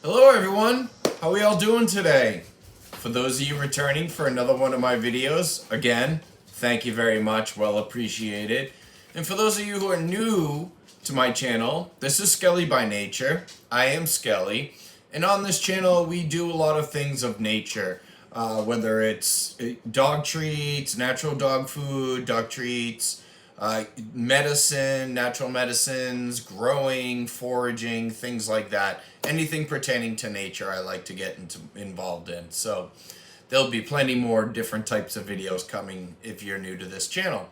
Hello everyone, how are we all doing today? For those of you returning for another one of my videos, again, thank you very much, well appreciated. And for those of you who are new to my channel, this is Skelly by Nature. I am Skelly, and on this channel we do a lot of things of nature. Whether it's dog treats, natural dog food, dog treats, medicine, natural medicines, growing, foraging, things like that. Anything pertaining to nature I like to get involved in. So there'll be plenty more different types of videos coming if you're new to this channel.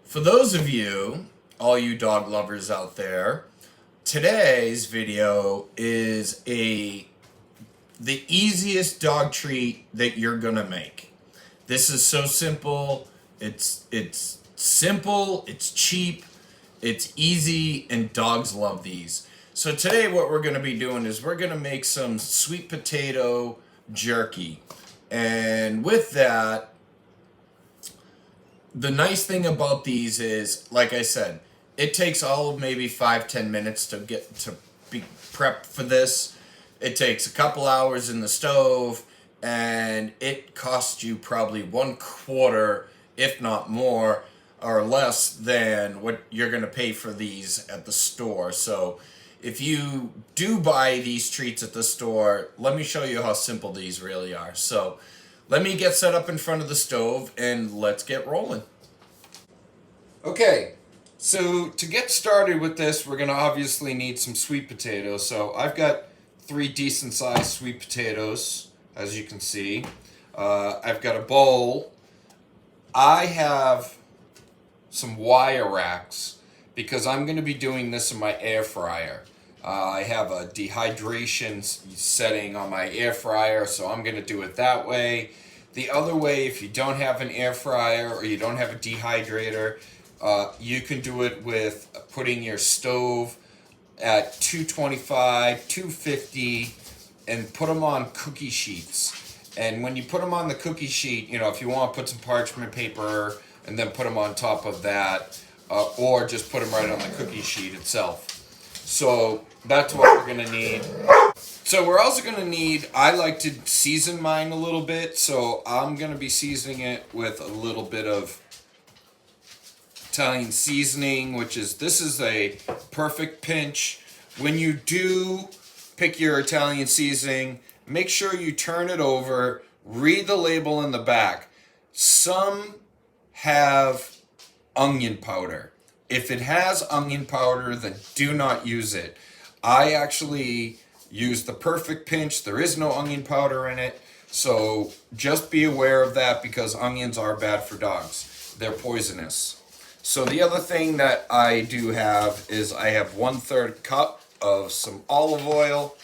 For those of you, all you dog lovers out there, today's video is the easiest dog treat that you're gonna make. This is so simple. It's simple, it's cheap, it's easy, and dogs love these. So today what we're gonna be doing is we're gonna make some sweet potato jerky. And with that, the nice thing about these is, like I said, it takes all of maybe 5-10 minutes to get to be prepped for this. It takes a couple hours in the stove, and it costs you probably 1/4, if not more, or less than what you're going to pay for these at the store. So if you do buy these treats at the store, let me show you how simple these really are. So let me get set up in front of the stove and let's get rolling. Okay, so to get started with this, we're going to obviously need some sweet potatoes. So I've got 3 decent sized sweet potatoes, as you can see. I've got a bowl. I have some wire racks because I'm going to be doing this in my air fryer. I have a dehydration setting on my air fryer, so I'm going to do it that way. The other way, if you don't have an air fryer or you don't have a dehydrator, you can do it with putting your stove at 225, 250, and put them on cookie sheets. And when you put them on the cookie sheet, you know, if you want to put some parchment paper and then put them on top of that, or just put them right on the cookie sheet itself. So that's what we're going to need. So we're also going to need, I like to season mine a little bit, so I'm going to be seasoning it with a little bit of Italian seasoning, this is a perfect pinch. When you do pick your Italian seasoning, make sure you turn it over, read the label in the back. Some have onion powder. If it has onion powder, then do not use it. I actually use the perfect pinch. There is no onion powder in it, so just be aware of that because onions are bad for dogs. They're poisonous. So the other thing that I do have is I have 1/3 cup of some olive oil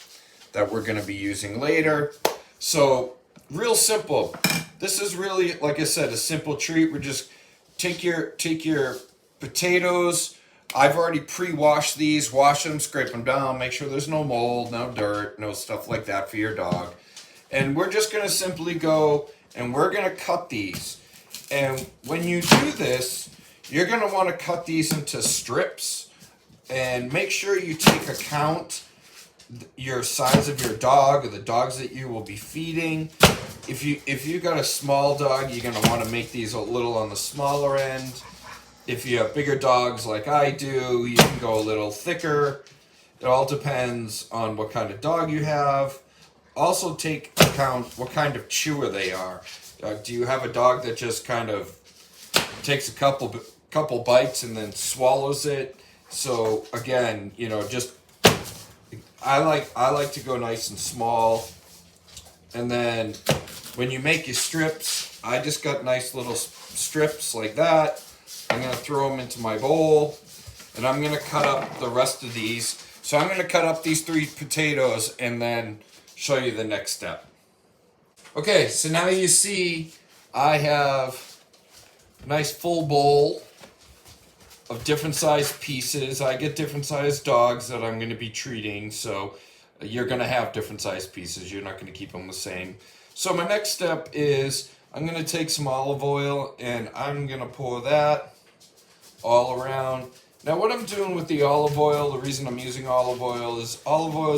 that we're going to be using later. So real simple. This is really, like I said, a simple treat. We're just take your potatoes. I've already pre-washed these. Wash them, scrape them down, make sure there's no mold, no dirt, no stuff like that for your dog. And we're just going to simply go and we're going to cut these. And when you do this, you're going to want to cut these into strips and make sure you take account your size of your dog or the dogs that you will be feeding. If you got a small dog, you're going to want to make these a little on the smaller end. If you have bigger dogs like I do, you can go a little thicker. It all depends on what kind of dog you have. Also take account what kind of chewer they are. Do you have a dog that just kind of takes a couple bites and then swallows it? So again, you know, just I like to go nice and small. And then when you make your strips, I just got nice little strips like that. I'm going to throw them into my bowl, and I'm going to cut up the rest of these. So I'm going to cut up these 3 potatoes and then show you the next step. Okay, so now you see I have a nice full bowl of different sized pieces. I get different sized dogs that I'm going to be treating, so you're going to have different sized pieces. You're not going to keep them the same. So my next step is I'm going to take some olive oil and I'm going to pour that all around. Now what I'm doing with the olive oil, the reason I'm using olive oil is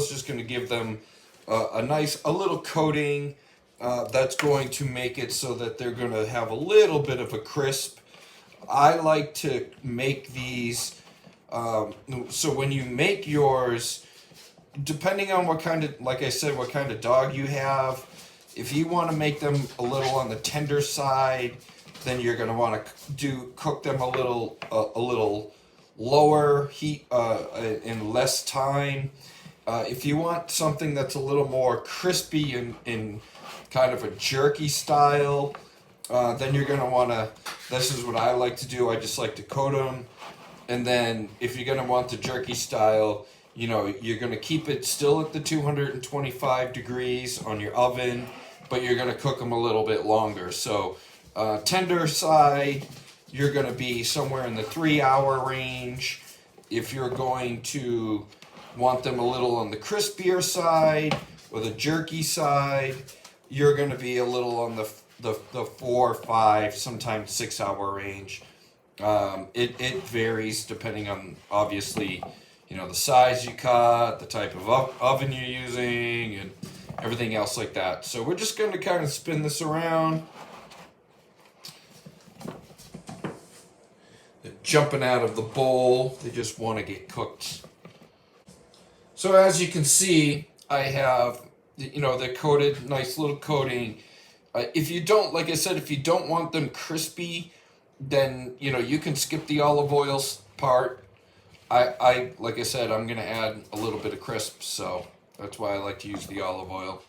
just going to give them a little coating that's going to make it so that they're going to have a little bit of a crisp. I like to make these, so when you make yours, depending on what kind of, like I said, what kind of dog you have, if you want to make them a little on the tender side, then you're going to want to cook them a little lower heat in less time. If you want something that's a little more crispy in kind of a jerky style, then you're going to want to, this is what I like to do, I just like to coat them. And then if you're going to want the jerky style, you know, you're going to keep it still at the 225 degrees on your oven, but you're going to cook them a little bit longer. So tender side, you're going to be somewhere in the 3-hour range. If you're going to want them a little on the crispier side or the jerky side, you're going to be a little on the 4, 5, sometimes 6-hour range. It varies depending on, obviously, you know, the size you cut, the type of oven you're using, and everything else like that. So we're just going to kind of spin this around. They're jumping out of the bowl. They just want to get cooked. So as you can see, I have, you know, they're coated, nice little coating. If you don't, like I said, if you don't want them crispy, then, you know, you can skip the olive oil part. I like I said, I'm going to add a little bit of crisp, so that's why I like to use the olive oil.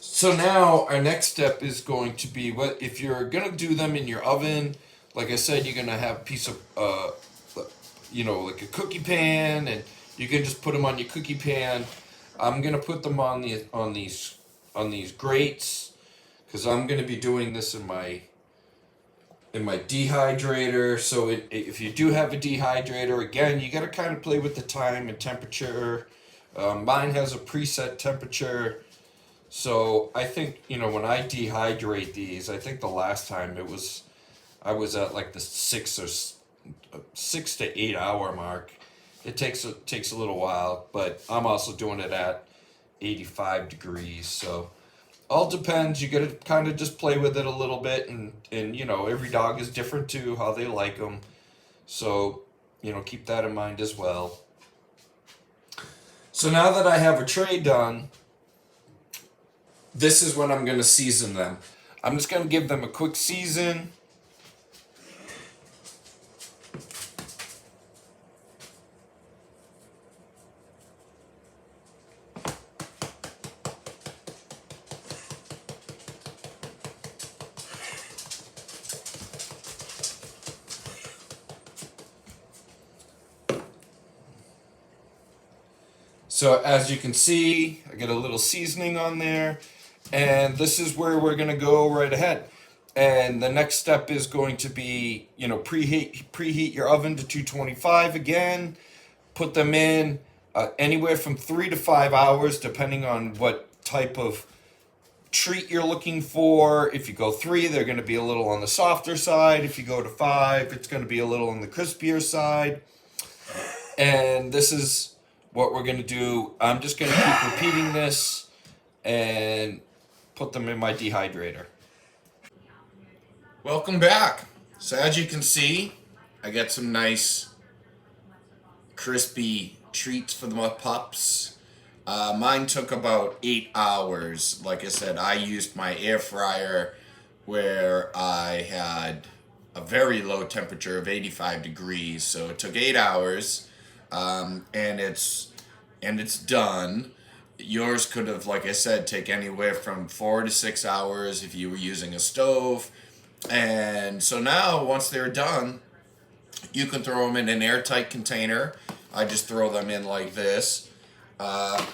So now our next step is going to be, what if you're going to do them in your oven, like I said, you're going to have a piece of, you know, like a cookie pan, and you can just put them on your cookie pan. I'm going to put them on these grates, because I'm going to be doing this in my dehydrator. So if you do have a dehydrator, again, you got to kind of play with the time and temperature. Mine has a preset temperature. So I think, you know, when I dehydrate these, I think the last time I was at like the 6 to 8 hour mark. It takes a little while, but I'm also doing it at 85 degrees. So all depends. You got to kind of just play with it a little bit, and you know, every dog is different too, how they like them. So, you know, keep that in mind as well. So now that I have a tray done, this is when I'm going to season them. I'm just going to give them a quick season. So as you can see, I get a little seasoning on there, and this is where we're going to go right ahead. And the next step is going to be, you know, preheat your oven to 225 again. Put them in anywhere from 3 to 5 hours, depending on what type of treat you're looking for. If you go 3, they're going to be a little on the softer side. If you go to 5, it's going to be a little on the crispier side. And this is what we're going to do. I'm just going to keep repeating this and put them in my dehydrator. Welcome back. So as you can see, I got some nice crispy treats for the pups. Mine took about 8 hours. Like I said, I used my air fryer where I had a very low temperature of 85 degrees. So it took 8 hours. And it's done. Yours could have, like I said, take anywhere from 4 to 6 hours if you were using a stove. And so now, once they're done, you can throw them in an airtight container. I just throw them in like this.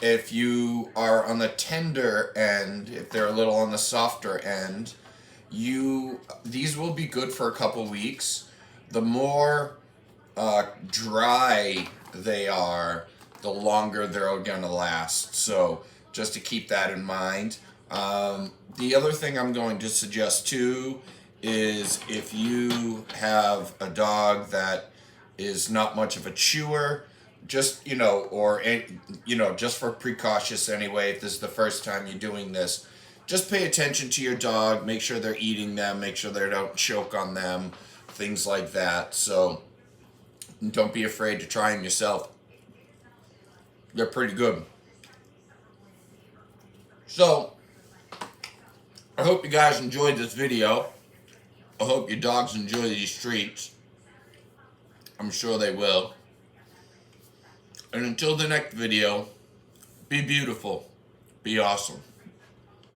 If you are on the tender end, if they're a little on the softer end, these will be good for a couple weeks. The more dry they are, the longer they're gonna last. So just to keep that in mind. The other thing I'm going to suggest too is if you have a dog that is not much of a chewer, just, or, just for precautious anyway, if this is the first time you're doing this, just pay attention to your dog, make sure they're eating them, make sure they don't choke on them, things like that. So don't be afraid to try them yourself. They're pretty good. So, I hope you guys enjoyed this video. I hope your dogs enjoy these treats. I'm sure they will. And until the next video, be beautiful, be awesome.